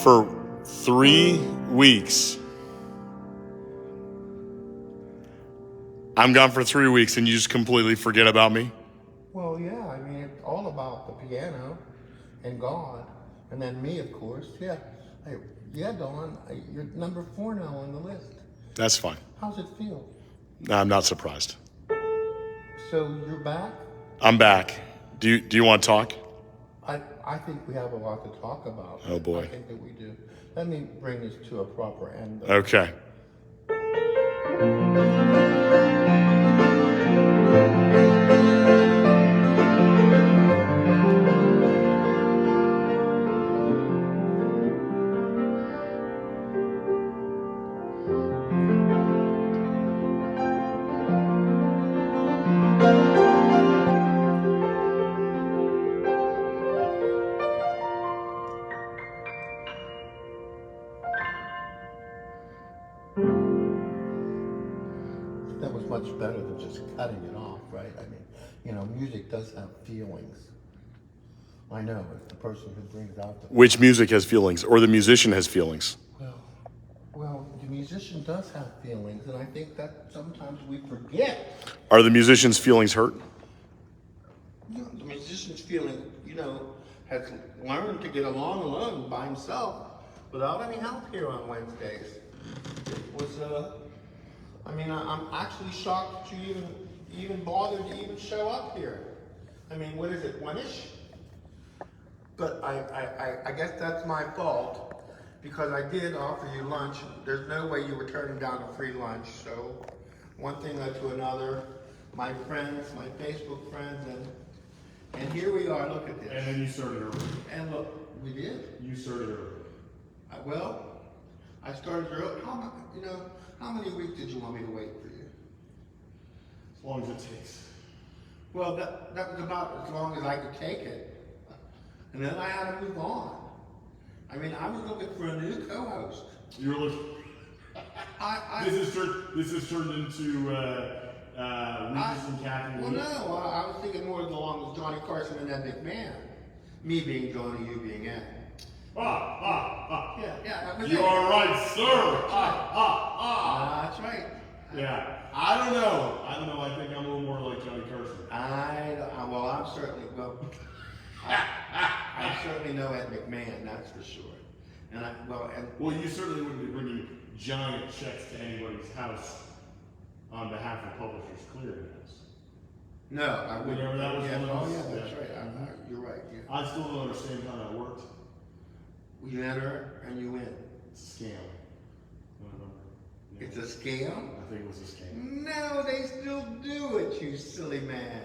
for 3 weeks. I'm gone for 3 weeks and you just completely forget about me? Well, yeah, I mean, it's all about the piano and God, and then me, of course. Yeah, yeah, Dawn, you're number 4 now on the list. That's fine. How's it feel? I'm not surprised. So you're back? I'm back. Do you want to talk? I think we have a lot to talk about. Oh, boy. I think that we do. Let me bring this to a proper end. Okay. That was much better than just cutting it off, right? I mean, you know, music does have feelings. I know, it's the person who brings out the... Which music has feelings, or the musician has feelings? Well, the musician does have feelings, and I think that sometimes we forget. Are the musician's feelings hurt? You know, the musician's feeling, you know, has learned to get along alone by himself without any help here on Wednesdays. It was, I mean, I'm actually shocked that you even bothered to even show up here. I mean, what is it, 1-ish? But I guess that's my fault, because I did offer you lunch. There's no way you were turning down a free lunch. So one thing led to another. My friends, my Facebook friends, and here we are. Look at this. And then you started early. And look, we did. You started early. Well, I started early. How many weeks did you want me to wait for you? As long as it takes. Well, that was about as long as I could take it. And then I had to move on. I mean, I was looking for a new co-host. You were looking. This has turned into Regis and Kathy. Well, no, I was thinking more along with Johnny Carson and Ed McMahon. Me being Johnny, you being Ed. Yeah, that was You it. are right, sir. That's right. Yeah. I don't know. I think I'm a little more like Johnny Carson. Well, I'm certainly, I certainly know Ed McMahon, that's for sure. Well, you certainly wouldn't be bringing giant checks to anybody's house on behalf of Publishers Clearinghouse. No, I wouldn't. Remember that was one of those? Yeah, that's right. You're right. Yeah. I still don't understand how that worked. You enter and you win. It's a scam. It's a scam? I think it was a scam. No, they still do it, you silly man.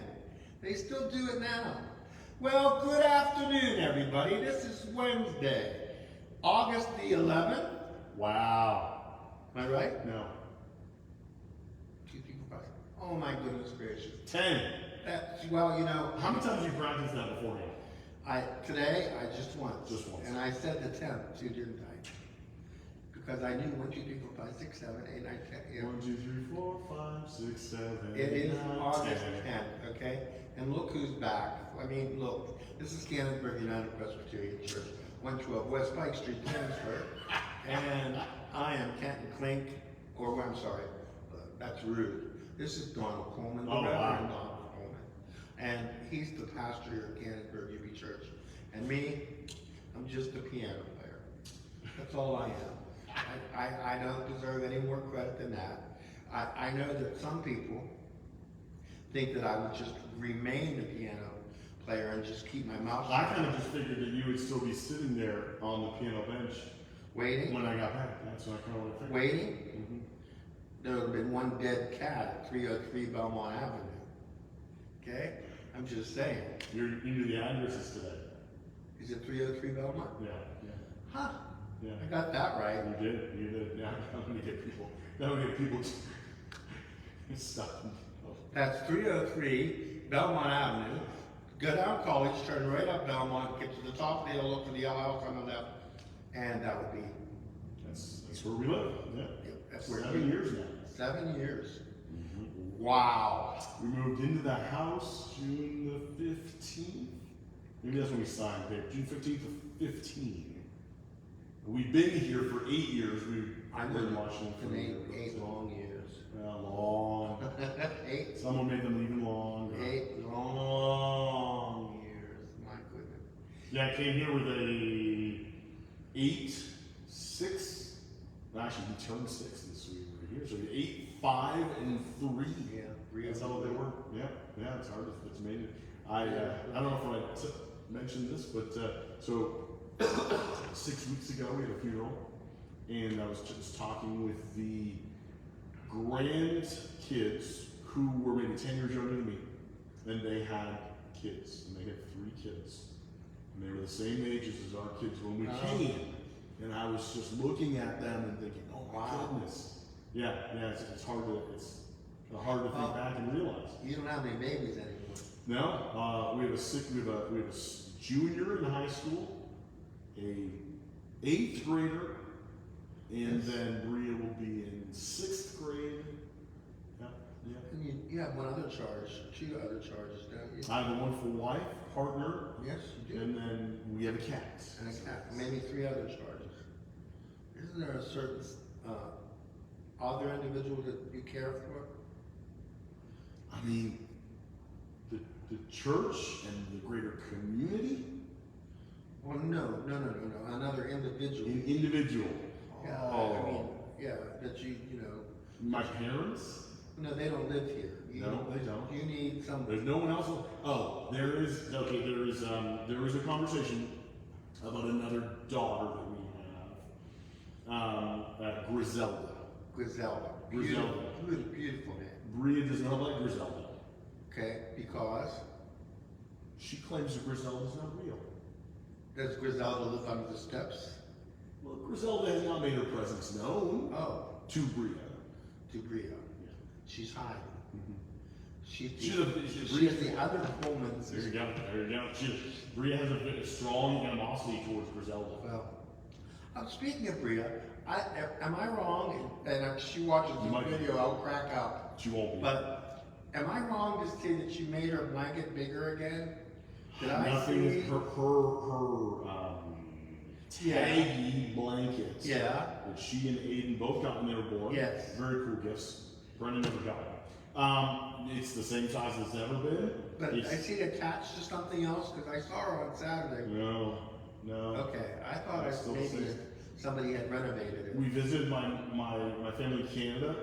They still do it now. Well, good afternoon, everybody. This is Wednesday, August the 11th. Wow. Am I right? No. 2, 3, 4, 5. Oh my goodness gracious. 10. Well, you know. How many times have you practiced that beforehand? Today, I just once. Just once. And I said the 10th too, didn't I? Because I knew 1, 2, 3, 4, 5, 6, 7, 8, 9, 10. Yeah. 1, 2, 3, 4, 5, 6, 7, 8, It is 9, August 10. 10th, okay? And look who's back. I mean, look, this is Canonsburg United Presbyterian Church, 112 West Pike Street, Canonsburg. And I am Kenton Klink, that's rude. This is Donald Coleman, the Reverend Donald Coleman. And he's the pastor here at Canonsburg UB Church. And me, I'm just a piano player. That's all I am. I don't deserve any more credit than that. I know that some people think that I would just remain a piano player and just keep my mouth shut. I kind of just figured that you would still be sitting there on the piano bench Waiting? when I got back. That's what I kind of want to figure. Waiting? Mm-hmm. There would have been one dead cat at 303 Belmont Avenue. Okay? I'm just saying. You knew the addresses today. Is it 303 Belmont? Yeah. Huh. Yeah. I got that right. You did. Yeah, I'm gonna get people. That would get people stop. That's 303 Belmont Avenue. Go down College, turn right up Belmont, get to the top of the hill, look for the yellow house on the left, and that would be. That's where we live. Yeah. That's where 7 years now. 7 years. Mm-hmm. Wow. We moved into the house June the 15th. Maybe that's when we signed there. June 15th of 15. We've been here for 8 years. I've been been watching for eight long years. long. 8, Someone made them even longer. 8 long years. My goodness. Yeah, I came here with a 8, 6. Actually, we turned 6 this week right here. So 8, 5, and 3. Yeah, That's how they were. Yeah, yeah. It's hard. It's made it. I don't know if I mentioned this, but so 6 weeks ago we had a funeral, and I was just talking with the grandkids who were maybe 10 years younger than me, and they had kids, and they had 3 kids, and they were the same ages as our kids when we came, and I was just looking at them and thinking, oh my goodness, yeah, it's hard to think back and realize. You don't have any babies anymore. No, we have a junior in high school, a 8th grader, and then Bria will be in 6th grade. Yeah. And you have one other charge, 2 other charges, don't you? I have a wonderful wife, partner, Yes, you do. and then we have a cat. And a cat, maybe 3 other charges. Isn't there a certain other individual that you care for? I mean, the church and the greater community. Well, no, another individual. An individual. Yeah, Oh. I mean, yeah, that you know. My parents. No, they don't live here. No, they don't. You need some. There's no one else. Oh, there is a conversation about another daughter that we have, Griselda. Griselda. Griselda. Beautiful name. Bria does not like Griselda. Okay, because She claims that Griselda is not real. does Griselda live under the steps? Well, Griselda has not made her presence known Oh, to Bria. to Bria. Yeah. She's hiding. She's She's the other woman's. There you go. Bria has a strong animosity towards Griselda. Well, speaking of Bria, am I wrong? And if she watches You this might be. video, I'll crack out. She won't be. But am I wrong to say that she made her blanket bigger again? Did I Nothing. see? Her taggy blankets. Yeah. That she and Aiden both got when they were born. Yes. Very cool gifts. Brendan never got it. It's the same size as it's ever been. But It's- I see it attached to something else because I saw her on Saturday. No. Okay, I thought It's still the maybe same. somebody had renovated it. We visited my family in Canada,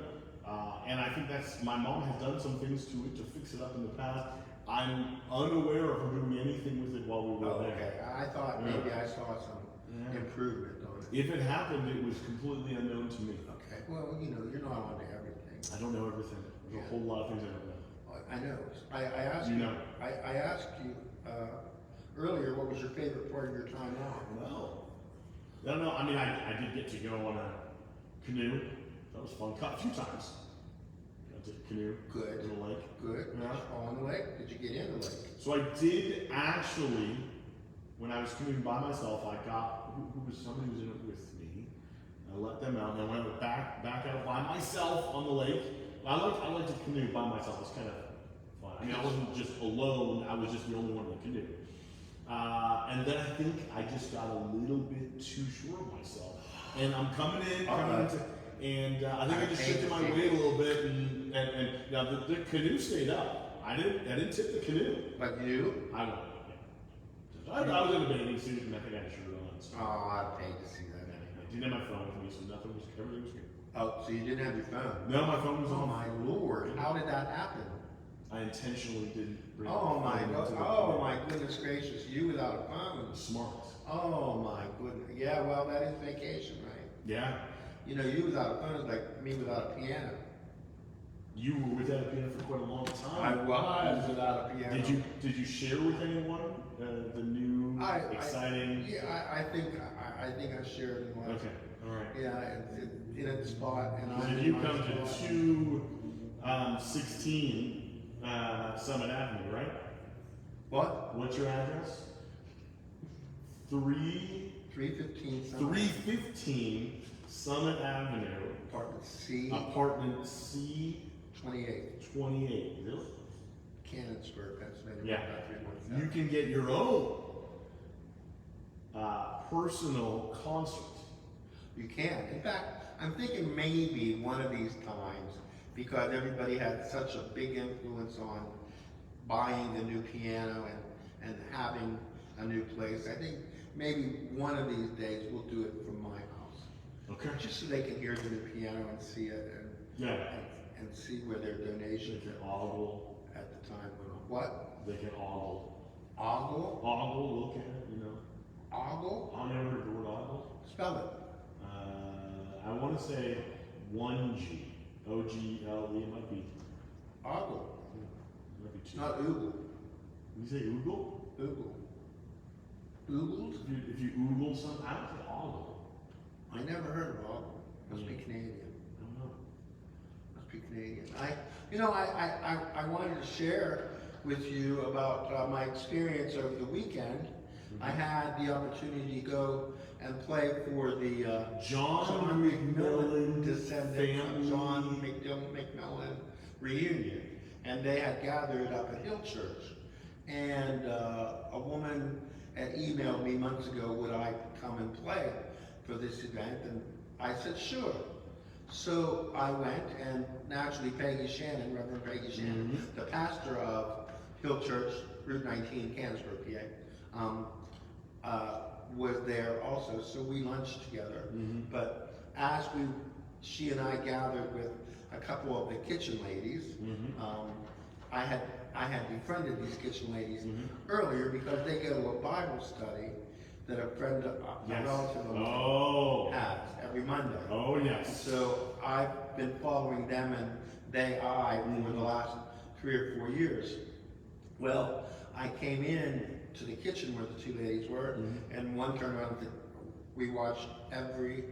and I think my mom has done some things to it to fix it up in the past. I'm unaware of her doing anything with it while we were Oh, there. okay. I thought Yeah. maybe I saw some Yeah. improvement on it. If it happened, it was completely unknown to me. Okay. Well, you're not onto everything. I don't know everything. There's a whole lot of things I don't know. I know. I asked You you. know. I asked you earlier what was your favorite part of your time off. Well, I don't know. I mean, I did get to go on a canoe. That was fun. A few times. Got to canoe. Good. In the lake. Good. Yeah. On the lake? Did you get in the lake? So I did actually, when I was canoeing by myself, I got somebody was in it with me. I let them out, and I went back out by myself on the lake. I like to canoe by myself. It's kind of fun. I mean, I wasn't just alone. I was just the only one in the canoe. And then I think I just got a little bit too sure of myself. And I'm coming into, and I think I just shifted my weight a little bit, and now the canoe stayed up. I didn't tip the canoe. But you? I went. Yeah. I was in a bathing suit, and I think I had a shirt on. So. Oh, I'd pay to see that I anyway. didn't have my phone with me, so everything was good. Oh, so you didn't have your phone? No, my phone was Oh on. my lord, how did that happen? I intentionally didn't bring Oh my phone god, into the oh canoe. my goodness gracious, you without a phone. Smart. Oh my goodness, yeah, well, that is vacation, right? Yeah. You without a phone is like me without a piano. You were without a piano for quite a long I time. was without a piano. Did you share with anyone the new exciting? Yeah, I think I shared in one. Okay. All right. Yeah, in a spot, and I. If you come to 216 Summit Avenue, right? What? What's your address? 315. 315 Summit Avenue, Apartment C. apartment C 28. 28. Really? Canonsburg, Pennsylvania. Yeah. 5317. You can get your own personal concert You can. In fact, I'm thinking maybe one of these times, because everybody had such a big influence on buying the new piano and having a new place, I think maybe one of these days we'll do it from my house. Okay. Just so they can hear the new piano and see it and see where their donations They can ogle. at the time went on. What? They can ogle. Ogle? Ogle, look at it, you know. Ogle? I never heard the word ogle. Spell it. I want to say 1G. O-G-L-E, it might be. Ogle. It might be It's two. not oogle. Did you say oogle? Oogle. Oogles? If you oogle something, I don't say ogle. I never heard of ogle. Must be Canadian. I don't know. Must be Canadian. I wanted to share with you about my experience over the weekend. I had the opportunity to go and play for the John McMillan descendant of family. John McMillan reunion, and they had gathered up at Hill Church. And a woman had emailed me months ago, would I come and play for this event? And I said, sure. So I went, and naturally Peggy Shannon, Reverend Peggy Shannon, the pastor of Hill Church, Route 19, Canonsburg, PA, was there also. So we lunched together. But as she and I gathered with a couple of the kitchen ladies, I had befriended these kitchen ladies earlier because they go to a Bible study that a friend, a relative of mine has every Monday. Oh, yes. So I've been following them and I for the last 3 or 4 years. Well, I came in to the kitchen where the two ladies were, and one turned around and said, we watch every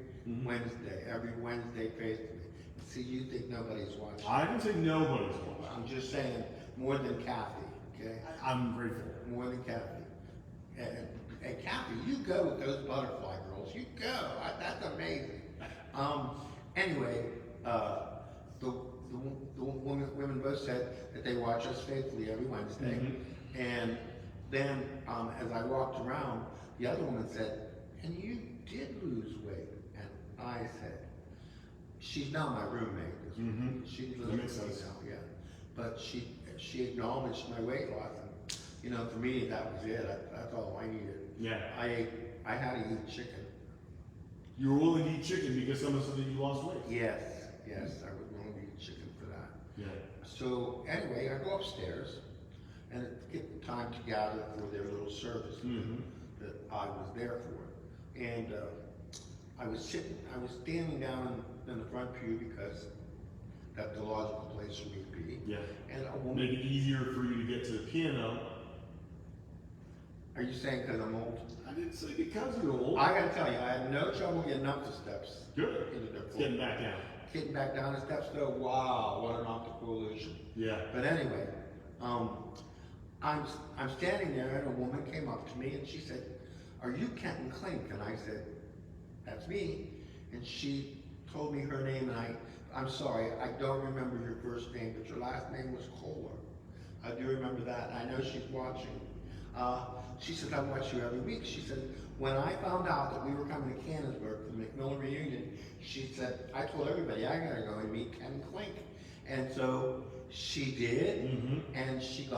Wednesday faithfully. See, you think nobody's watching. I didn't say nobody's watching. I'm just saying more than Kathy, okay? I'm grateful. More than Kathy. And Kathy, you go with those butterfly girls. You go. That's amazing. Anyway, the women both said that they watch us faithfully every Wednesday. And then as I walked around, the other woman said, and you did lose weight. And I said, she's now my roommate. She lives That makes sense. now, yeah. But she acknowledged my weight loss. And, you know, for me, that was it. That's all I needed. Yeah. I had to eat chicken. You were willing to eat chicken because someone said that you lost weight. Yes, I was willing to eat chicken for that. Yeah. So anyway, I go upstairs, and it's get time to gather for their little service that I was there for. And I was standing down in the front pew because that's the logical place for me to be. Yeah. And a woman. Make it easier for you to get to the piano. Are you saying because I'm old? I didn't say because you're old. I gotta tell you, I had no trouble getting up the steps. Good. Into the It's getting back down. Getting back down the steps though, wow, what an optical illusion. Yeah. But anyway, I'm standing there and a woman came up to me and she said, are you Kenton Klink? And I said, that's me. And she told me her name, and I'm sorry, I don't remember your first name, but your last name was Kohler. I do remember that, and I know she's watching. She said, I watch you every week. She said, when I found out that we were coming to Canonsburg for the McMillan reunion, she said, I told everybody I gotta go and meet Ken Klink. And so she did, and she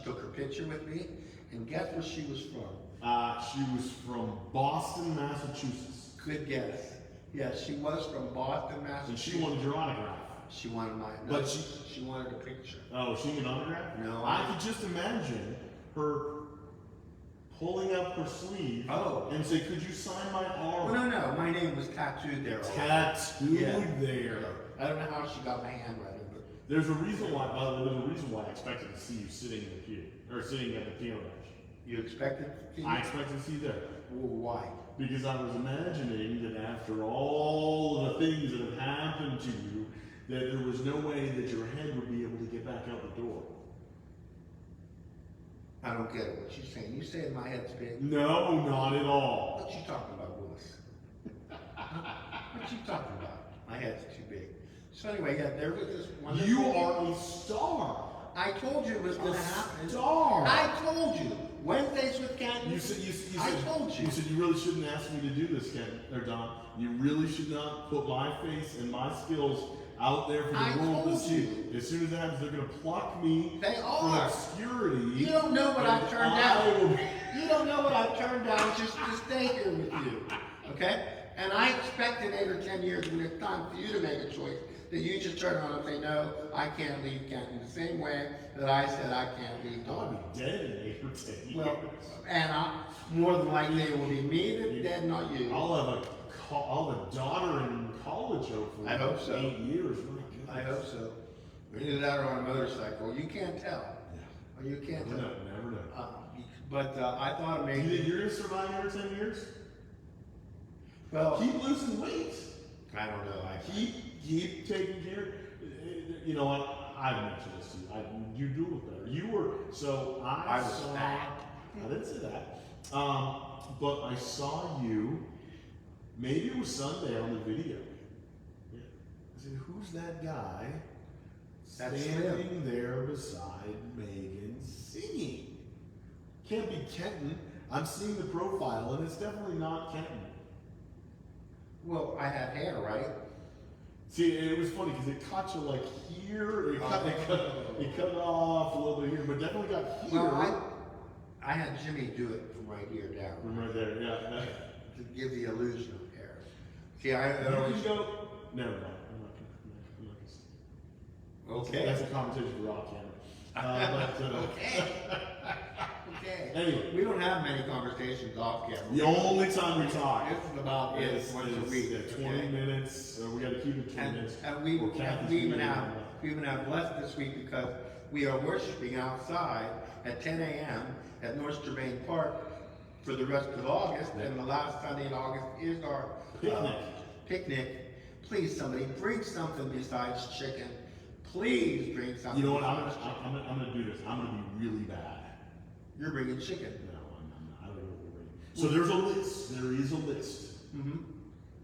took her picture with me, and guess where she was from? She was from Boston, Massachusetts. Good guess. Yes, she was from Boston, And Massachusetts. she wanted your autograph. She wanted my, But she wanted a picture. Oh, she needed an autograph? No. I could just imagine her pulling up her sleeve and say, could you sign my arm? Well, no, my name was tattooed there. Tattooed there. I don't know how she got my handwriting, but There's a reason why, by the way, there's a reason why I expected to see you sitting in the pew, or sitting at the piano bench. you expected to see I expected to see you there. Well, why? Because I was imagining that after all of the things that have happened to you, that there was no way that your head would be able to get back out the door. I don't get it. What she's saying? You saying my head's big? No, not at all. What you talking about, Willis? What you talking about? My head's too big. So anyway, yeah, there was this one. You are a star. I told you it was going to happen. Star. I told you. Wednesdays with Kenton. You said I told you. You said you really shouldn't ask me to do this, Ken or Don. You really should not put my face and my skills out there for I the world to told see. you. As soon as that happens, they're going to pluck me They from are. obscurity. You don't know what I've turned I down. will- You don't know what I've turned down just to stay here with you. Okay? And I expect in 8 or 10 years when it's time for you to make a choice, that you just turn around and say, no, I can't leave Kenton. The same way that I said I can't leave I'll Dawn. be dead in 8 or 10 years. Well, and more than likely it will be me that's dead, not you. I'll have a daughter in college, hopefully. I hope so. 8 years. My goodness. I hope so. Either that or on a motorcycle. You can't tell. Yeah. Or you can't Never tell. know. Never know. But I thought Do you think maybe. you're going to survive 8 or 10 years? Well, Keep losing weight. I don't know. Keep taking care. You know what? I mentioned this to you. You do look better. You were so I was saw. fat. I didn't say that. But I saw you. Maybe it was Sunday on the video. Yeah. I said, "Who's that guy That's standing there beside Megan singing? Can't be Kenton. I'm seeing the profile, and it's definitely not Kenton." Well, I had hair, right? See, it was funny because it caught you like here, it cut off a little bit here, but definitely got here. Well, I had Jimmy do it from right here down. From right there, yeah. To give the illusion of hair. See, You I always. can go. No, I'm not gonna. Okay. That's a competition for rock camera. Okay. Okay. Anyway. We don't have many conversations off camera. The only time we talk This is about is once a week. 20 okay? minutes. We got to keep it 20 minutes. And we or Kathy's even meeting. have less this week because we are worshiping outside at 10 a.m. at North Germain Park for the rest of August, and the last Sunday in August is our picnic. Please, somebody bring something besides chicken. Please bring something. You know what? besides chicken. I'm gonna do this. I'm gonna be really bad. You're bringing chicken. No, I'm not. I don't know what we're bringing. So there's a list. There is a list. Mm-hmm.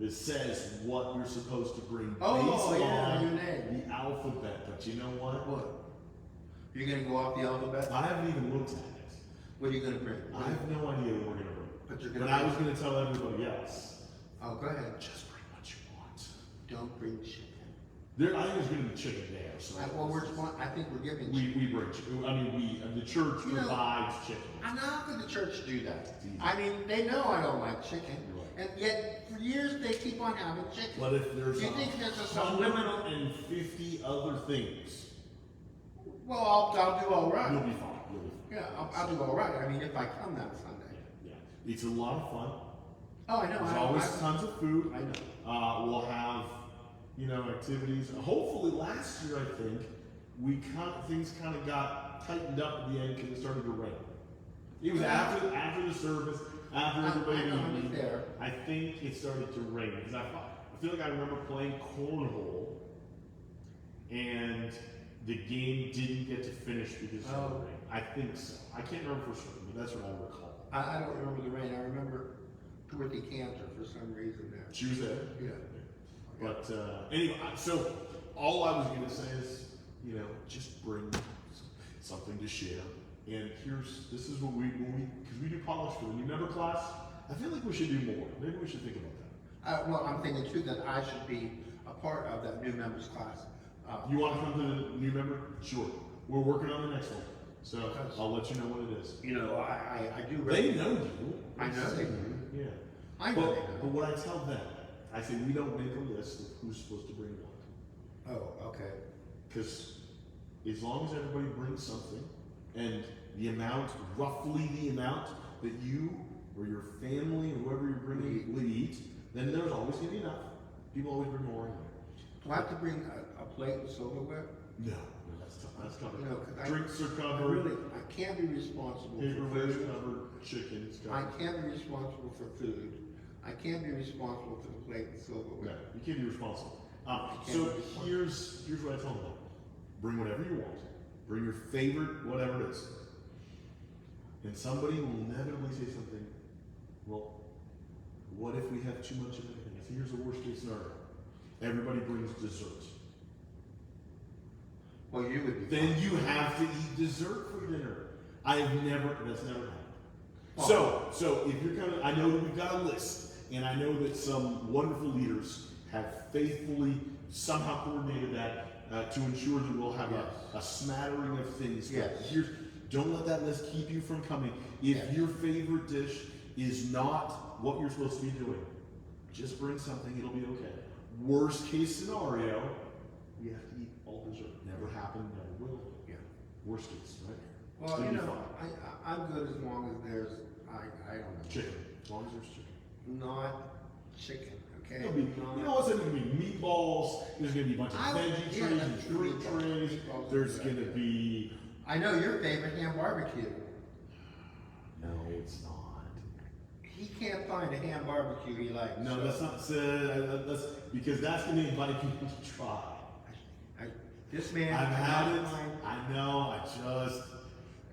That says what you're supposed to bring Oh, based yeah, on your name. the alphabet. But you know what? What? You're gonna go off the alphabet? I haven't even looked at it. What are you gonna bring? I have no idea what we're gonna bring. But you're But gonna I bring. was gonna tell everybody else. Oh, go ahead. Just bring what you want. Don't bring chicken. There, I think there's gonna be chicken there. So I think we're giving we chicken. bring chicken. I mean, the church You know, provides chicken. I'm not going to church do that. Easy. I mean, they know I don't like chicken, Right. and yet for years they keep on having chicken. But if there's You think there's a subliminal? 150 other things, Well, I'll do all right. you'll be fine. You'll be fine. Yeah, I'll do all right. I mean, if I come that Sunday. Yeah, it's a lot of fun. Oh, I know. There's I always tons of food. I know. We'll have, activities. Hopefully, last year I think things kind of got tightened up at the end because it started to rain. It was after the service, after everybody I know, I was leaving. there. I think it started to rain because I feel like I remember playing cornhole, and the game didn't get to finish because of the rain. I think so. I can't remember for certain, but that's what I recall. I don't remember the rain. I remember Dorothy Cantor for some reason there. She was there. Yeah. But anyway, so all I was gonna say is, just bring something to share. And this is what because we do polish for the new member class. I feel like we should do more. Maybe we should think about that. Well, I'm thinking too that I should be a part of that new members class. You want to come to the new member? Sure. We're working on the next one, so Okay. I'll let you know what it is. I do. They know you. I know they do. Yeah. I know. But what I tell them, I say we don't make a list of who's supposed to bring what. Oh, okay. Because as long as everybody brings something, and the amount, roughly the amount that you or your family or whoever you're bringing would eat, then there's always going to be enough. People always bring more anyway. Do I have to bring a plate and silverware? No, that's tough. That's covered. 'Cause Drinks are I covered. can't be responsible for Paperware's food. covered. Chicken's I covered. can't be responsible for food. I can't be responsible for the plate and No, silverware. you can't be responsible. can't So be responsible. here's what I tell them. Bring whatever you want. Bring your favorite, whatever it is. And somebody will inevitably say something, well, what if we have too much of anything? I say, here's the worst case scenario. Everybody brings dessert. Well, you would be. Then fine. you have to eat dessert for dinner. That's never happened. So if you're coming, I know that we've got a list, and I know that some wonderful leaders have faithfully somehow coordinated that to ensure that we'll have a smattering of things. Yes. Don't let that list keep you from coming. If your favorite dish is not what you're supposed to be doing, just bring something, it'll be okay. Worst case scenario, we have to eat all dessert. Never happened, never will. Yeah. Worst case, right? Well, It'll you be know, fine. I'm good as long as there's, I don't know. Chicken, as long as there's chicken. Not chicken, okay? There'll be, you know what's going to be meatballs, there's going to be a bunch of veggie trays and fruit trays, there's going to be... I know your favorite ham barbecue. No, it's not. He can't find a ham barbecue he likes. No, so that's not said, that's, because that's going to invite people to try. This man I've had it, find. I know, I just...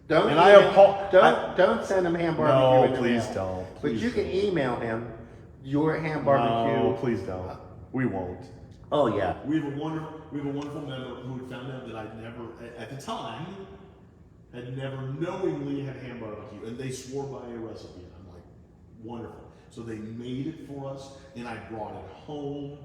Don't And I don't send him ham barbecue. No, in the please mail. don't. But Please you can don't. email him your ham barbecue. No, please don't. We won't. Oh yeah. We have a wonderful member who had found out that I'd never, at the time, had never knowingly had ham barbecue, and they swore by a recipe, and I'm like, wonderful. So they made it for us, and I brought it home,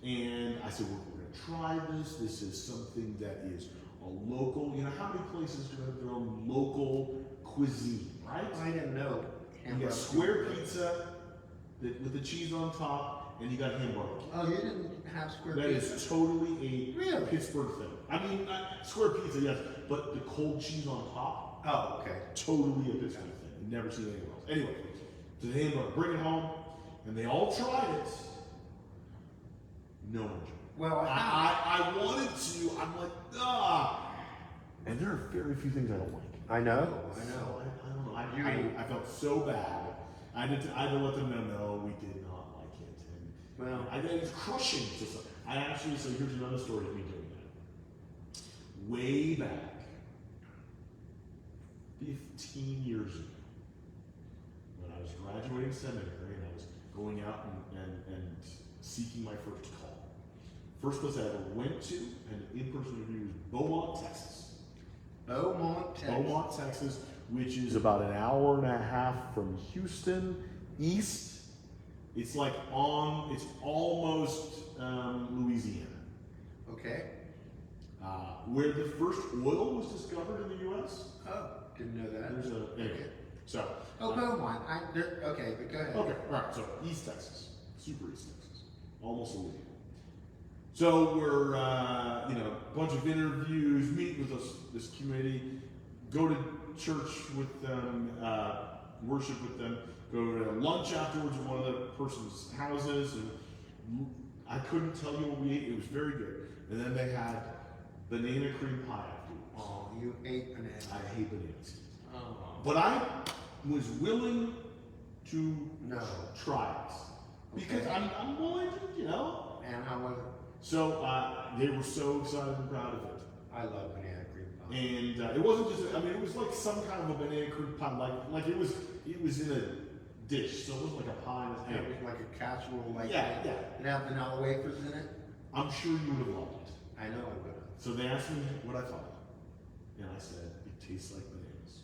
and I said, we're gonna try this. This is something that is a local, you know, how many places do have their own local cuisine, right? I didn't know. You got square pizza with the cheese on top, and you got ham barbecue. Oh, you didn't have square That pizza? is totally a Really? Pittsburgh thing. I mean, square pizza, yes, but the cold cheese on top, Oh, okay. totally a Pittsburgh thing. I've never seen anything else. Anyway, to the hamburger, bring it home, and they all tried it. No one enjoyed it. Well, I wanted to. I'm like, ah. And there are very few things I don't like. I know. So, I don't know. I felt so bad. I had to let them know, no, we did not like it. And Well, it's crushing. So here's another story of me doing that. Way back, 15 years ago, when I was graduating seminary and I was going out and seeking my first call. First place I ever went to an in-person interview was Beaumont, Texas. Beaumont, Texas, which is about an hour and a half from Houston, east. It's like it's almost Louisiana. okay. Where the first oil was discovered in the U.S. Oh, didn't know that. Anyway, so. Beaumont. Okay, but go ahead. Okay, all right, so East Texas, super East Texas, almost Louisiana. So we're, a bunch of interviews, meet with this committee, go to church with them, worship with them, go to lunch afterwards at one of the person's houses, and I couldn't tell you what we ate. It was very good. And then they had banana cream pie afterwards. Oh, you ate bananas. I hate bananas. Oh. But I was willing to No. try it. Because Okay. I'm willing to, And how was it? So they were so excited and proud of it. I love banana cream pie. And it wasn't just, it was like some kind of a banana cream pie, like it was in a dish, so it wasn't like a pie. It was like a casserole, like Yeah. it had vanilla wafers in it. I'm sure you would have loved it. I know I would. So they asked me what I thought, and I said, it tastes like bananas.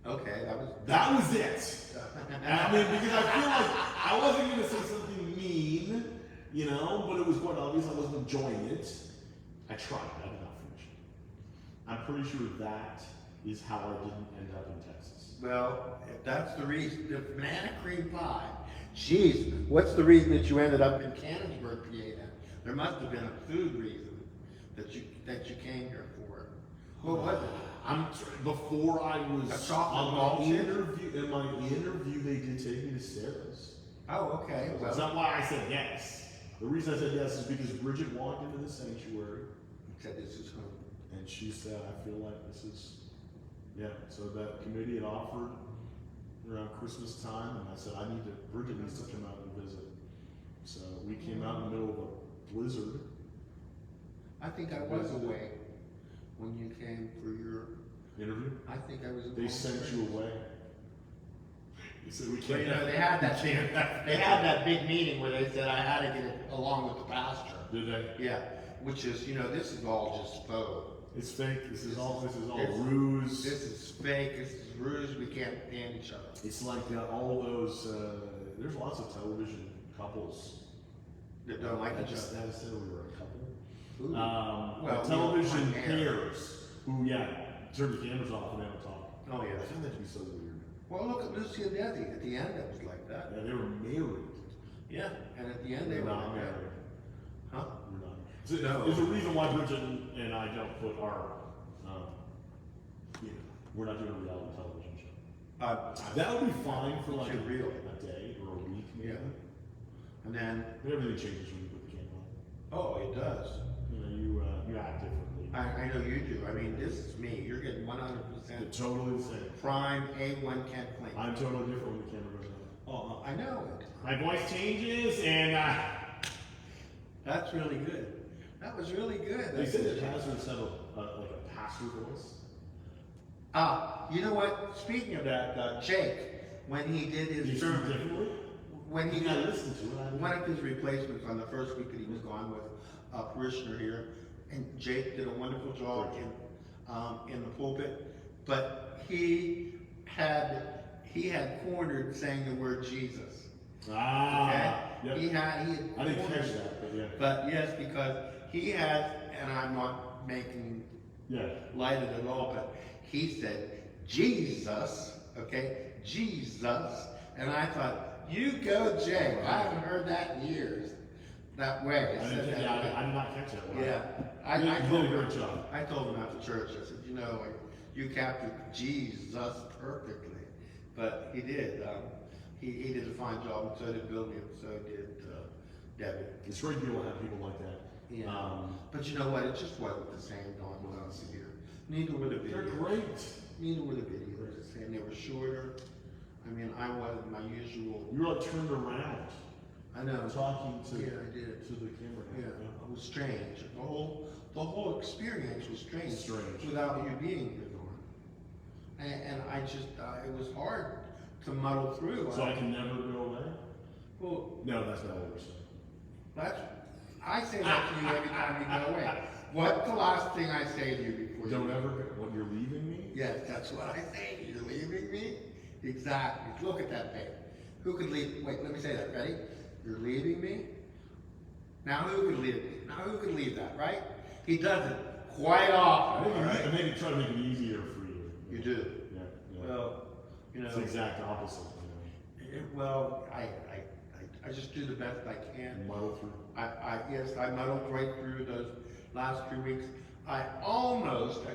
Okay, That was it. And because I feel like I wasn't going to say something mean, but it was quite obvious I wasn't enjoying it. I tried it, I did not finish it. I'm pretty sure that is how I didn't end up in Texas. Well, if that's the reason, the banana cream pie. Geez, what's the reason that you ended up in Canonsburg, PA then? There must have been a food reason that you came here for. What was it? Before I was A chocolate on ball my chip? interview, in my interview, they did take me to Sarah's. Oh, okay. That's Well, not why I said yes. The reason I said yes is because Bridget walked into the sanctuary you said this is home. and she said, I feel like this is, so that committee had offered around Christmas time, and I said, Bridget needs to come out and visit. So we came out in the middle of a blizzard. I think I was away when you came for your Interview? I think I was in They Palm sent Springs. you away. They said, we Well, can't. they had that thing. They had that big meeting where they said I had to get along with the pastor. Did they? Yeah, which is, this is all just faux. It's fake. This is all It's- ruse. This is fake. This is ruse. We can't stand each other. It's like all those. There's lots of television couples That don't like each just other. that said we were a couple. Ooh. Well, television pairs who turn the cameras off and they don't talk. Oh I yeah. find that to be so weird. Well, look at Lucy and Desi. At the end, it was like that. Yeah, they were married. Yeah, and at the end, they They're were not like that. married. Huh? We're not. So, No. There's a reason why Bridget and I don't put our, we're not doing a reality television show. That would be fine for like Too real. a day or a week, maybe. Yeah. And then, But everything changes when you put the camera on. oh, it does. You act differently. I know you do. I mean, this is me. You're getting 100% It's totally the same. prime A1 Kent Flink. I'm totally different when the camera goes on. Oh, I know it. My voice changes, and That's really good. That was really good. they said that pastors have like a pastor voice. You know what? Speaking of that, Jake, when he did You his speak sermon, differently. when he You gotta did listen to it. one of his replacements on the first week that he was gone with a parishioner here, and Jake did a wonderful job in the pulpit, but he had cornered saying the word Jesus. Yep. He had I didn't cornered- catch that, but yeah. But yes, because he had, and I'm not making Yeah. light of it at all, but he said Jesus, okay, Jesus, and I thought, you go, Jake. I haven't heard that in years. That way. I did not catch that one. Yeah, You did a great job. I told him after church. I said, you captured Jesus perfectly, but he did. He did a fine job, and so did Billy, and so did Debbie. It's great to be able to have people like that. Yeah. But you know what? It just wasn't the same Dawn when I was here. Neither were the They're videos. great. Neither were the videos, and they were shorter. I mean, I wasn't my usual. You were like turned around, I know. talking to Yeah, I did. to the camera. Yeah, it was strange. The whole experience was strange. Strange. Without you being here, Dawn. And I just, it was hard to muddle through. So I can never go away? Well, No, that's not what we're saying. I say that to you every time you go away. What's the last thing I say to you before you Don't go? ever, when you're leaving me? Yes, that's what I say. You're leaving me? Exactly. Look at that babe. Who could leave? Wait, let me say that. Ready? You're leaving me? Now who could leave me? Now who could leave that, right? He does it quite often, all I right? maybe try to make it easier for you. You do. Yeah. Well, It's the exact opposite. well, I just do the best I can. Muddle through. Yes, I muddled right through those last 3 weeks. I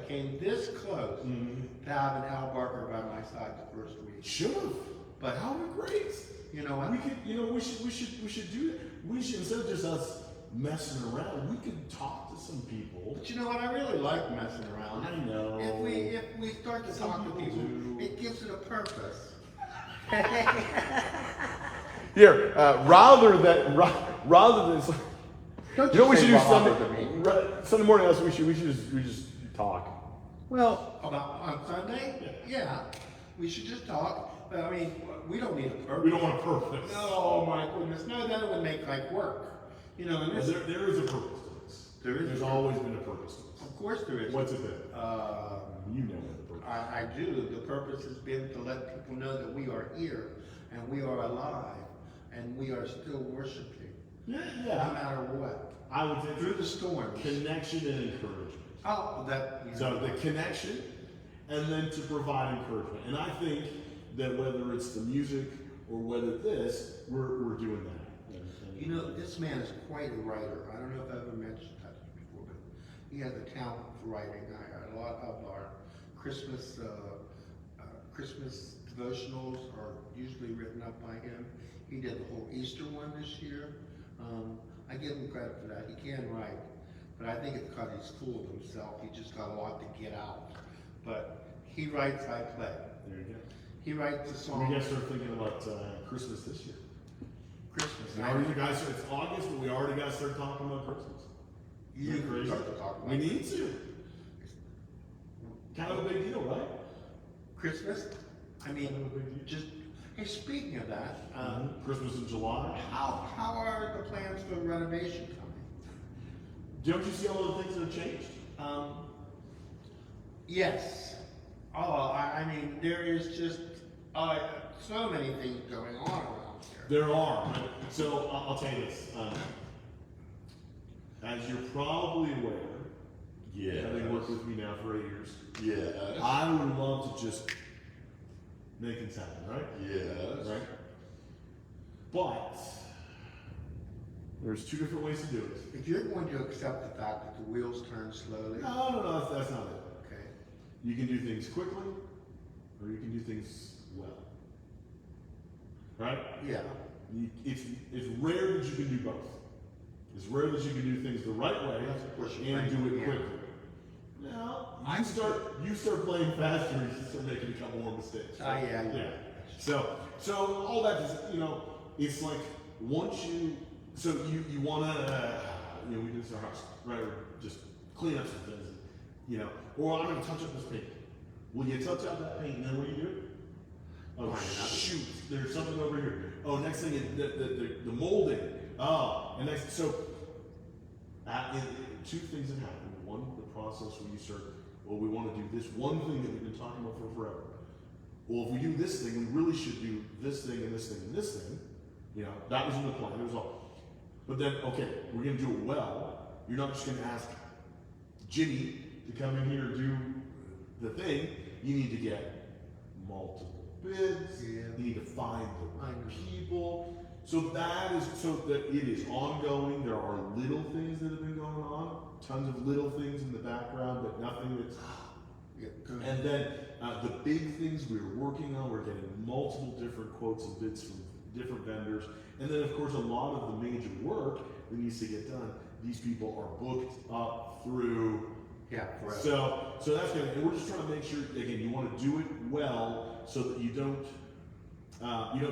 came this close to having Al Barker by my side the first week. Sure. But How great. you know what? We could, we should do that. We should, instead of just us messing around, we could talk to some people. But you know what? I really like messing around. I know. If we start to Some talk to people people, do. it gives it a purpose. Here, rather than Don't you know what we say should do rather Sunday to me. Sunday morning. We should just talk. Well, about on Sunday, yeah, we should just talk. But I mean, we don't need a purpose. We don't want a purpose. No, my goodness, no, then it would make like work. And Well, this, there is a purpose to this. There's always been a purpose to this. of course there is. What's it then? You know what the purpose. I do. The purpose has been to let people know that we are here and we are alive and we are still worshiping, Yeah, no yeah. matter what. I would say Through the storms. connection and encouragement. Oh, that. You know. So the connection, and then to provide encouragement. And I think that whether it's the music or whether this, we're doing that. You know, this man is quite a writer. I don't know if I've ever mentioned that before, but he has a talent for writing. A lot of our Christmas devotionals are usually written up by him. He did the whole Easter one this year. I give him credit for that. He can write, but I think it's because he's full of himself. He just got a lot to get out. But he writes, I play. There you go. He writes a song. We got to start thinking about Christmas this year. Christmas. Now, you guys, it's August, but we already got to start talking about Christmas. You crazy? start to talk about We need to. Kind of a big deal, right? Christmas. I mean, Kind of a big deal. just hey. Speaking of that, Christmas in July. how are the plans for renovation coming? Don't you see all the things that have changed? Yes. Oh, I mean, there is just so many things going on around here. There are. Right? So I'll tell you this. As you're probably aware, having worked with me now for 8 years, I would love to just make things happen, right? Yes. Right? But there's 2 different ways to do it. If you're going to accept the fact that the wheels turn slowly. No, that's not it. Okay. You can do things quickly, or you can do things well. Right? Yeah. It's rare that you can do both. It's rare that you can do things the right way and do it quickly. Now, you start playing faster, you start making a couple more mistakes. Right? Yeah. So all that is, it's like once you wanna, we do this in our house, right? Or just clean up some things, or I'm gonna touch up this paint. Will you touch up that paint and then what do you do? Oh shoot, there's something over here. Oh, next thing is the molding. Oh, and next, so 2 things that happen. One, the process where you start, well, we want to do this one thing that we've been talking about for forever. Well, if we do this thing, we really should do this thing and this thing and this thing. That was in the plan. It was all. But then, okay, we're going to do it well. You're not just going to ask Jimmy to come in here and do the thing. You need to get multiple bids. Yeah. You need to find the right people. So that it is ongoing. There are little things that have been going on, tons of little things in the background, but nothing that's. And then the big things we're working on, we're getting multiple different quotes and bids from different vendors, and then of course a lot of the major work that needs to get done. These people are booked up through. Yeah. Forever. So that's good, and we're just trying to make sure again you want to do it well so that you don't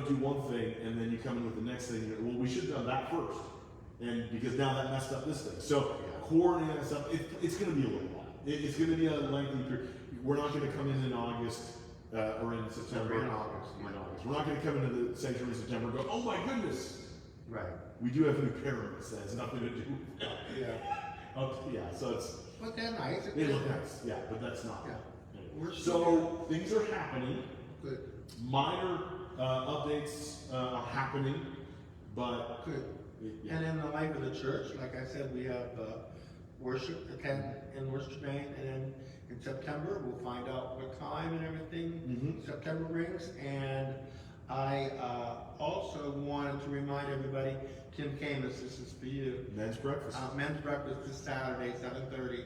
do one thing and then you come in with the next thing. Well, we should have done that first, and because now that messed up this thing. So coordinating that stuff, it's going to be a little while. It's going to be a lengthy period. We're not going to come in August or in September. In August. We're not going to come into the sanctuary in September and go, oh my goodness. Right. We do have new pyramids. That has nothing to do with that. So it's. But they're nice. They look nice. Yeah, but that's not. Yeah. So things are happening. Good. Minor updates are happening, but good. Yeah. And in the life of the church, like I said, we have worship attend in Worcester, Maine, and then in September we'll find out what time and everything September brings. And I also wanted to remind everybody, Tim Camus, this is for you. Men's breakfast. Men's breakfast this Saturday, 7:30.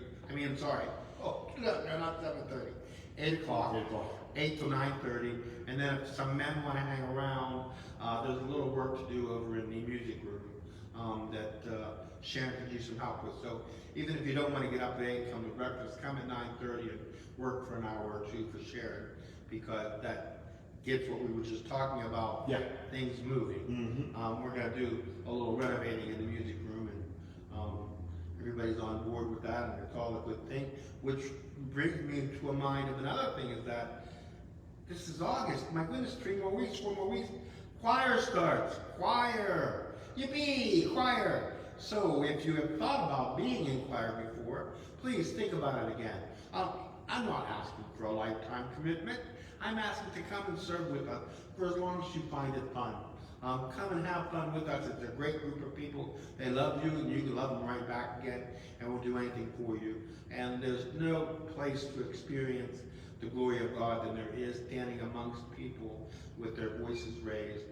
Oh, no, not 7:30. 8 o'clock. 8 o'clock. 8 to 9:30, and then if some men want to hang around, there's a little work to do over in the music room that Sharon could use some help with. So even if you don't want to get up at 8, come to breakfast, come at 9:30 and work for an hour or 2 for Sharon, because that gets what we were just talking about, things moving. We're going to do a little renovating in the music room, and everybody's on board with that, and it's all a good thing, which brings me to a mind of another thing is that this is August. My goodness, 4 more weeks. Choir starts. Choir. Yippee, choir. So if you have thought about being in choir before, please think about it again. I'm not asking for a lifetime commitment. I'm asking to come and serve with us for as long as you find it fun. Come and have fun with us. It's a great group of people. They love you, and you can love them right back again, and we'll do anything for you. And there's no place to experience the glory of God than there is standing amongst people with their voices raised.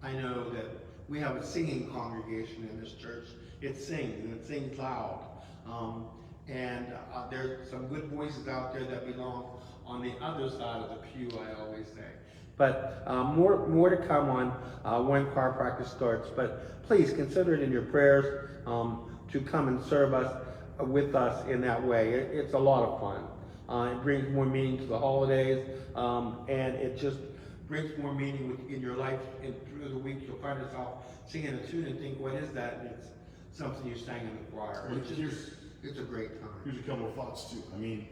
I know that we have a singing congregation in this church. It sings, and it sings loud. There's some good voices out there that belong on the other side of the pew, I always say. But more to come on when choir practice starts. But please consider it in your prayers to come and serve us with us in that way. It's a lot of fun. It brings more meaning to the holidays, and it just brings more meaning in your life. And through the week, you'll find yourself singing a tune and think, what is that? And it's something you sang in the choir. It's a great time. Here's a couple of thoughts too. I mean,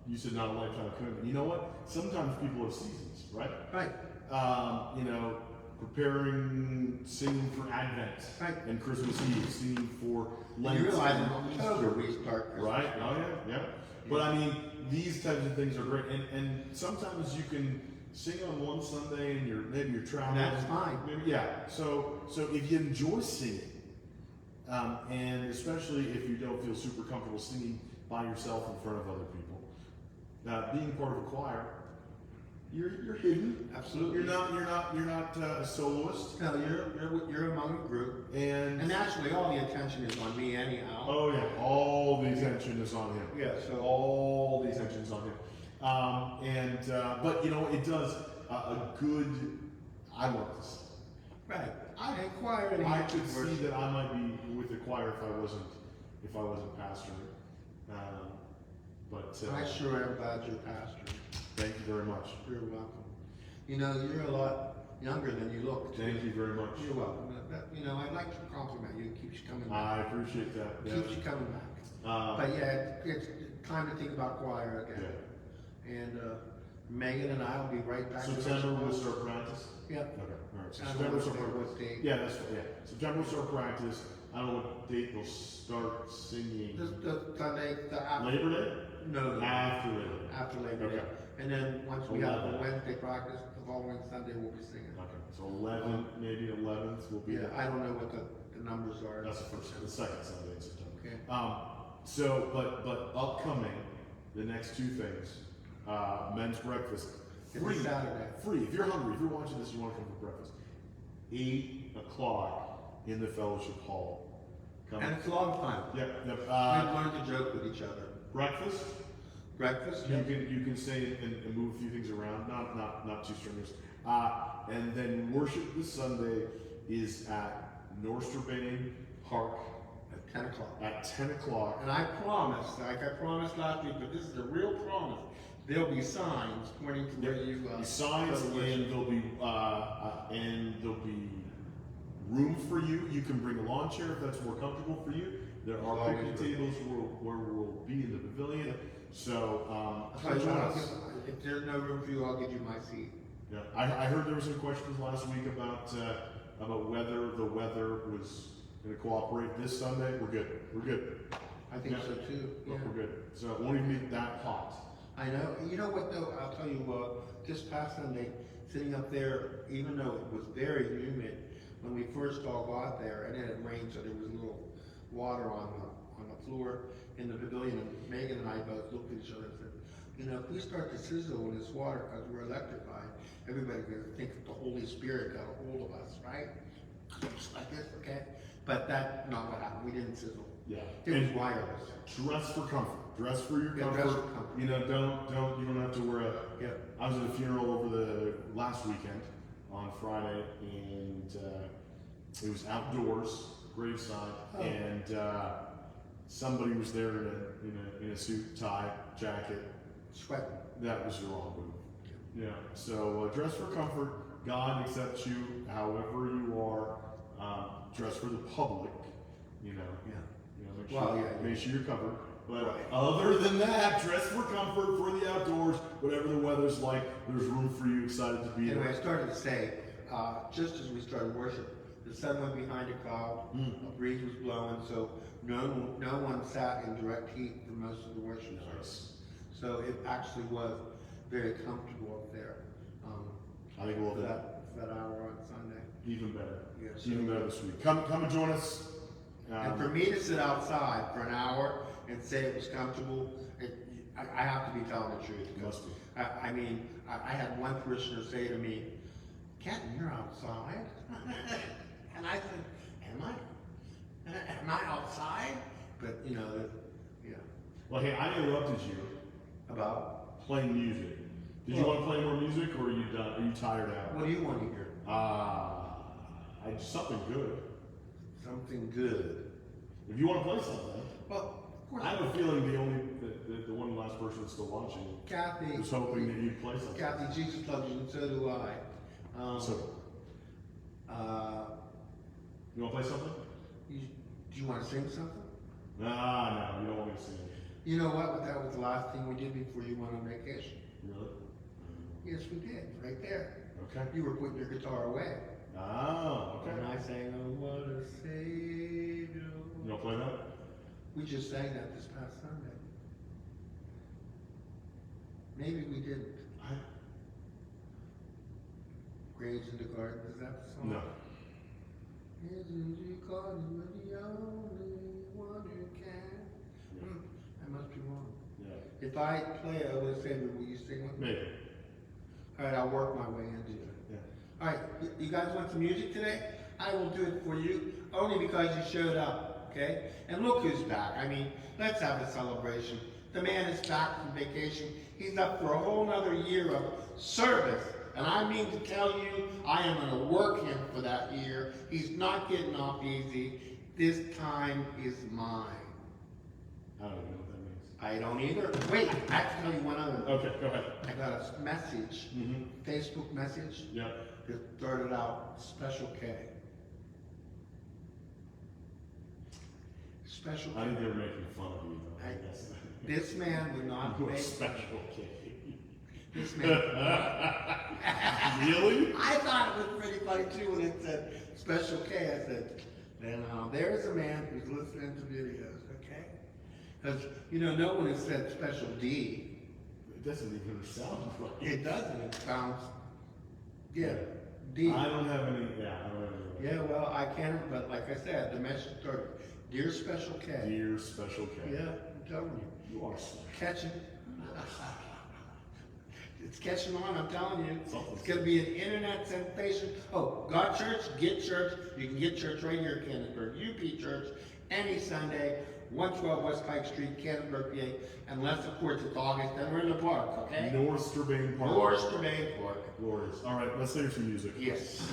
you said not a lifetime commitment. You know what? Sometimes people have seasons, right? Right. preparing, singing for Advent Right. and Christmas Eve, singing for Lent. You realize in and October Easter. we start Christmas. Right? Oh yeah, yeah. But I mean, these types of things are great, and sometimes you can sing on one Sunday and maybe you're traveling. And that's fine. Maybe, yeah. So if you enjoy singing, and especially if you don't feel super comfortable singing by yourself in front of other people, being part of a choir, you're hidden. Absolutely. You're not a soloist. No, you're among a group. And naturally, all the attention is on me anyhow. Oh yeah, all the attention is on him. Yeah, so All the attention is on him. But you know, it does a good. I want this. right. I inquire and I could see that I might be with the choir if I wasn't pastoring. I sure am glad you're pastor. Thank you very much. You're welcome. You know, you're a lot younger than you look. Too. Thank you very much. You're welcome. You know, I'd like to compliment you. It keeps you coming I back. appreciate that. Yeah. Keeps you coming back. But yeah, it's time to think about choir again. Yeah. And Megan and I will be right back. September we'll start practice. Yep. Okay. All right. So I don't September know we'll start what practice. date. Yeah, that's yeah. September we'll start practice. I don't know what date we'll start singing. The Sunday, Labor Day? no, After Labor Day. after Labor Day. Okay. And then once we have the 11. Wednesday practice, the following Sunday we'll be singing. Okay. So 11, maybe 11th will be. Yeah, I don't know what the numbers are. That's the second Sunday in September. Okay. But upcoming, the next two things, men's breakfast, It's free, Saturday. free. If you're hungry, if you're watching this, you want to come for breakfast. 8 o'clock in the fellowship hall. Come. And it's a long time. Yep. We've learned to joke with each other. Breakfast. Breakfast. You can stay and move a few things around. Not too strenuous. And then worship this Sunday is at Norsterbane Park At 10 o'clock. at 10 o'clock. And I promise, like I promised last week, but this is a real promise. There'll be signs pointing to where you Signs go to worship. and there'll be room for you. You can bring a lawn chair if that's more comfortable for you. There are Always picnic room. tables where we'll be in the pavilion. So I'll tell you join what, us. if there's no room for you, I'll give you my seat. Yeah, I heard there were some questions last week about whether the weather was going to cooperate this Sunday. We're good. We're good. I think Yeah. so too. Yeah. We're good. So it won't even be that hot. I know. You know what though? I'll tell you, this past Sunday, sitting up there, even though it was very humid, when we first all got there, and then it rained, so there was a little water on the floor in the pavilion, and Megan and I both looked at each other and said, you know, if we start to sizzle in this water because we're electrified, everybody's going to think that the Holy Spirit got a hold of us, right? Just like this, okay? But that's not what happened. We didn't sizzle. Yeah. It was And wireless. dress for comfort. Dress for your Yeah, comfort. dress for comfort. You know, you don't have to wear a. Yeah. I was at a funeral over the last weekend on Friday, and it was outdoors, graveside, Oh. and somebody was there in a suit, tie, jacket. Sweating. That was the wrong move. Yeah. So dress for comfort. God accepts you however you are. Dress for the public. You know. Yeah. You know, make Well, sure, yeah. make sure you're covered. But Right. other than that, dress for comfort, for the outdoors, whatever the weather's like, there's room for you, excited to be Anyway, I there. started to say, just as we started worship, the sun went behind a cloud, Mm. a breeze was blowing, so no one sat in direct heat for most of the worship service. Nice. So it actually was very comfortable up there I think we'll for have it that hour on Sunday. even better. Yeah, so- Even better this week. Come and join us. And for me to sit outside for an hour and say it was comfortable, I have to be telling the truth. It must be. I mean, I had one parishioner say to me, Kenton, you're outside? And I said, am I? Am I outside? But, you know, yeah. Well, hey, I interrupted you About? playing music. Did you Well- want to play more music, or are you done? Are you tired out? What do you want to hear? Something good. Something good. If you want to play something, Well, of course. I have a feeling the one last person that's still watching Kathy. was hoping that you'd play something. Kathy, Jesus loves you, and so do I. So, you want to play something? Do you want to sing something? No, you don't want me to sing it. You know what? That was the last thing we did before you went on vacation. Really? Yes, we did, right there. Okay. You were putting your guitar away. Oh, okay. And I sang, oh, what a Savior. You don't play that? We just sang that this past Sunday. Maybe we didn't. Graves in the Garden, is that the song? No. Graves in the Garden, you're the only one who can. I must be wrong. Yeah. If I play it, I would say, will you sing with me? Maybe. All right, I'll work my way into it. Yeah. All right, you guys want some music today? I will do it for you, only because you showed up, okay? And look who's back. I mean, let's have a celebration. The man is back from vacation. He's up for a whole nother year of service. And I mean to tell you, I am going to work him for that year. He's not getting off easy. This time is mine. I don't even know what that means. I don't either. Wait, I have to tell you one other. Okay, go ahead. I got a message, Facebook message. Yeah. It started out Special K. Special K. I think they were making fun of you, though. I guess. This man would not You're make special K. This man. Really? I thought it was pretty funny too when it said Special K. I said, then there's a man who's listening to videos, okay? Because, you know, no one has said Special D. It doesn't even sound right. It doesn't. It sounds, yeah, D. I don't have any, I don't have any. Yeah, well, I can't, but like I said, the message started, Dear Special K. Dear Special K. Yeah, I'm telling you. You are special. Catching. It's catching on, I'm telling you. Something's It's going to be an internet sensation. Oh, got church? Get church. You can get church right here in Canonsburg. UP Church, any Sunday, 112 West Pike Street, Canonsburg, PA. Unless, of course, it's August, then we're in the park, okay? North Strabane Park. North Strabane Park. Glorious. All right, let's hear some music. Yes.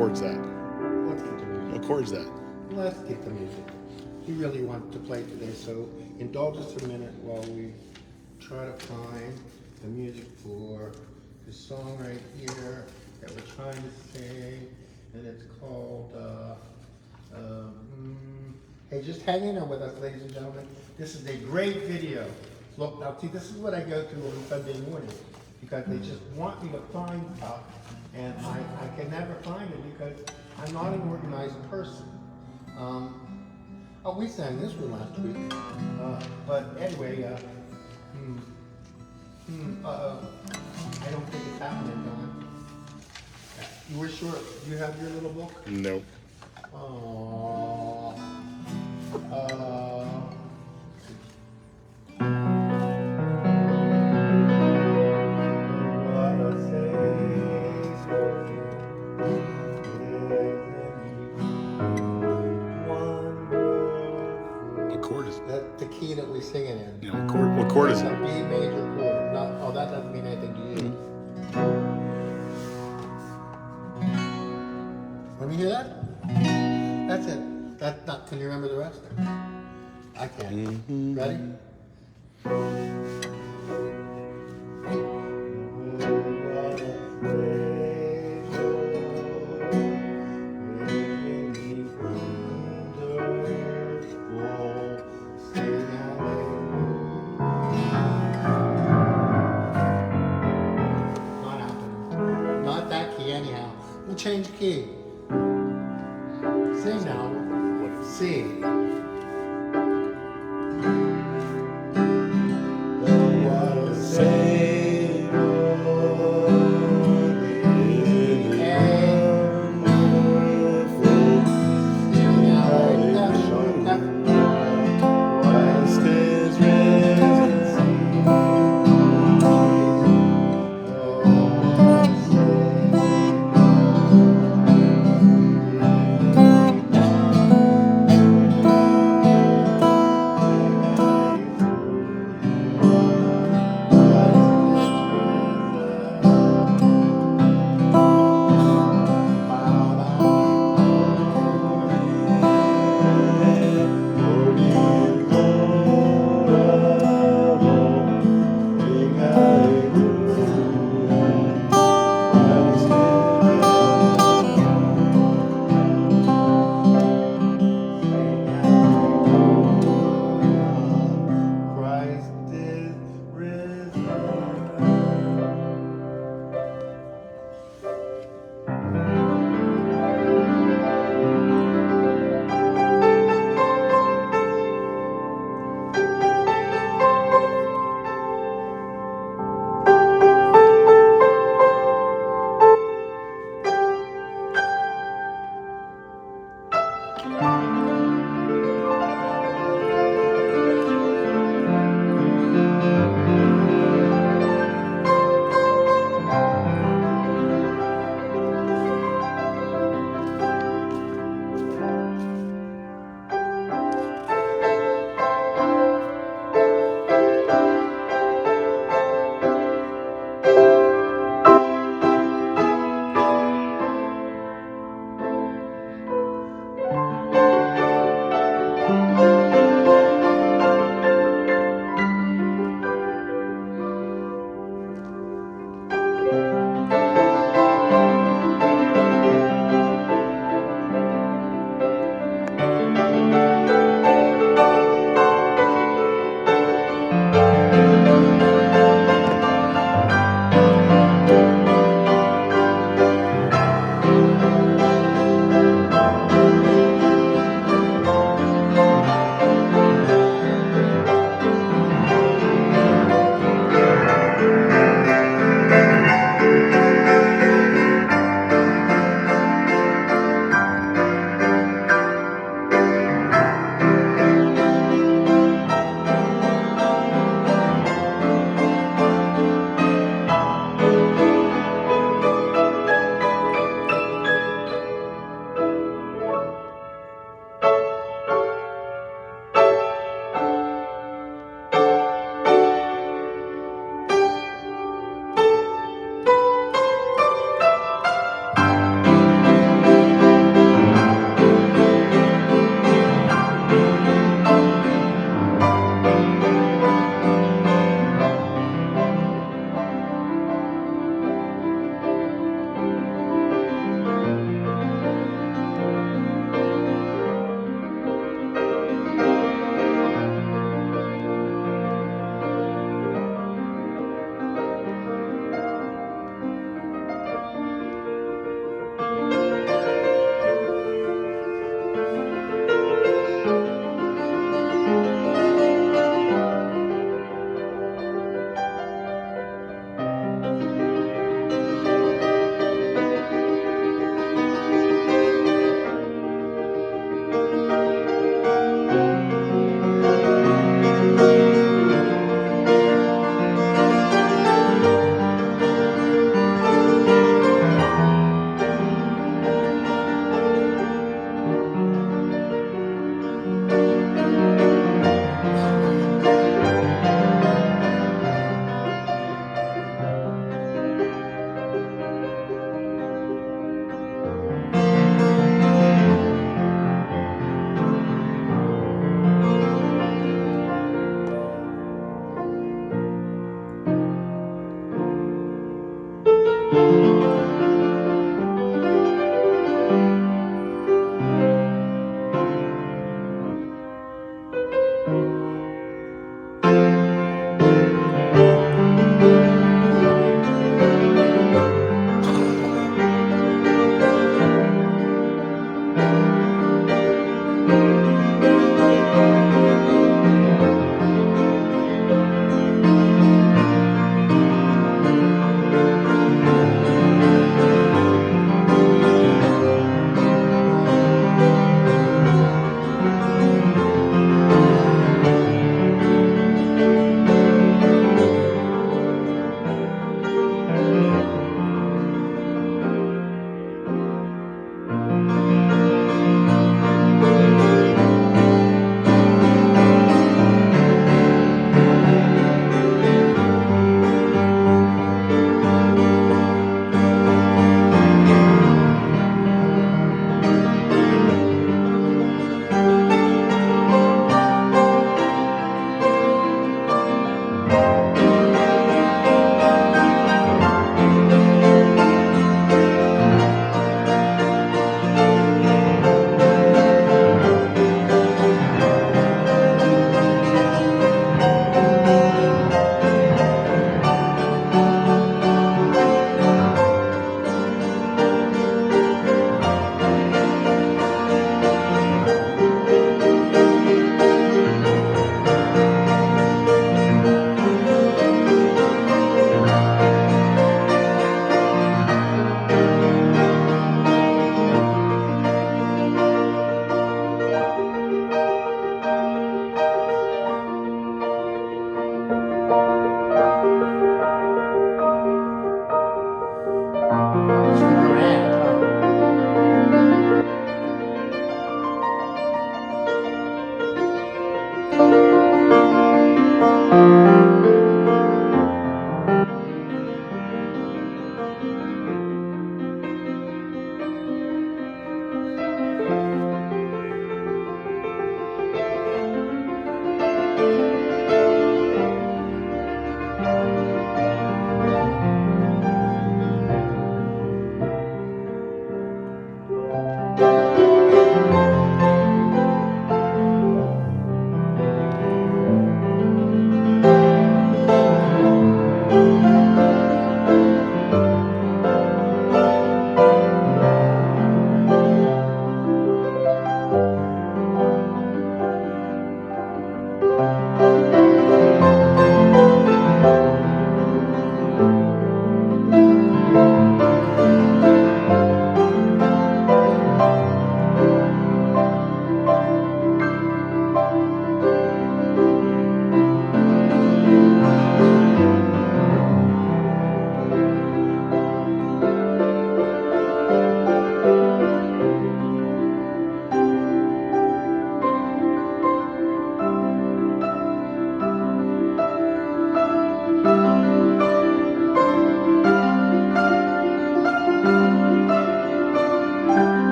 chord's that? Let's get the music. What chord's that? Let's get the music. He really wanted to play today, so indulge us a minute while we try to find the music for this song right here that we're trying to sing, and it's called, hey, just hang in there with us, ladies and gentlemen. This is a great video. Look, now see, this is what I go through on Sunday morning, because they just want me to find stuff, and I can never find it because I'm not an organized person. Oh, we sang this one last week, but anyway, I don't think it's happening, Don. You were sure? You have your little book? Nope. Aww. What chord is That's the key that we sing it in. Yeah, what chord is It's it? a B major chord. Not, oh, that doesn't mean anything to you. Let me hear that. That's it. That's not. Can you remember the rest? I can. Ready? Not happening. Not that key anyhow. We'll change the key. Sing now. What is it? C. What a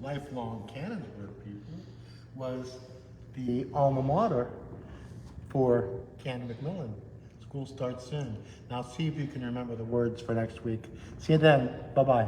lifelong Canonsburg people, was the alma mater for Ken McMillan. School starts soon. Now see if you can remember the words for next week. See you then. Bye-bye.